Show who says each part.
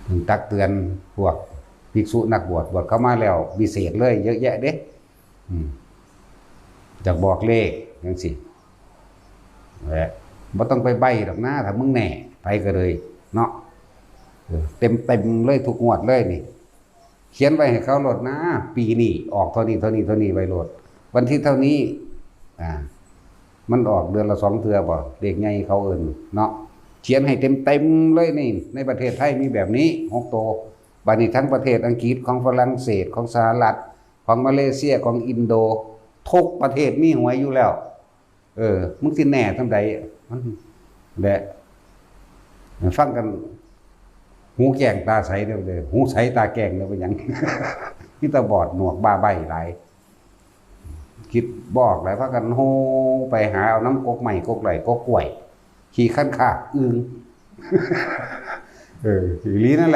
Speaker 1: ถึงตักเตือนพวกภิกษุนักบวชเข้ามาแล้ววิเศษเลยเยอะแยะเด้จากบอกเลขจังสิแหละบ่ต้องไปใบ้หรอกนะถ้ามึงแน่ไปก็เลยเนาะเต็มเลยทุกงวดเลยนี่เขียนไว้ให้เขาโหลดนะปีนี้ออกเท่านี้ไว้โหลดวันที่เท่านี้มันออกเดือนละ2 เทื่อบ่เด็กใหญ่เขาเอิ้นเนาะเขียนให้เต็มเลยนี่ในประเทศไทยมีแบบนี้6 โตบัดนี้ทั้งประเทศอังกฤษของฝรั่งเศสของสหรัฐของมาเลเซียของอินโดทุกประเทศมีหวยอยู่แล้วมึงสิแน่ทำใดมันแหละฟังกันหูแก่งตาใสเด้อเลยหูใสตาแก่งเด้อเป็นหยังที่ตาบอดหนวกบ้าใบหลายคิดบอกหลายพากันโฮไปหาเอาน้ำกกใหม่กกไหลกกกล้วยขี่ขั้นขาอึงอีหลีนั่นแหละ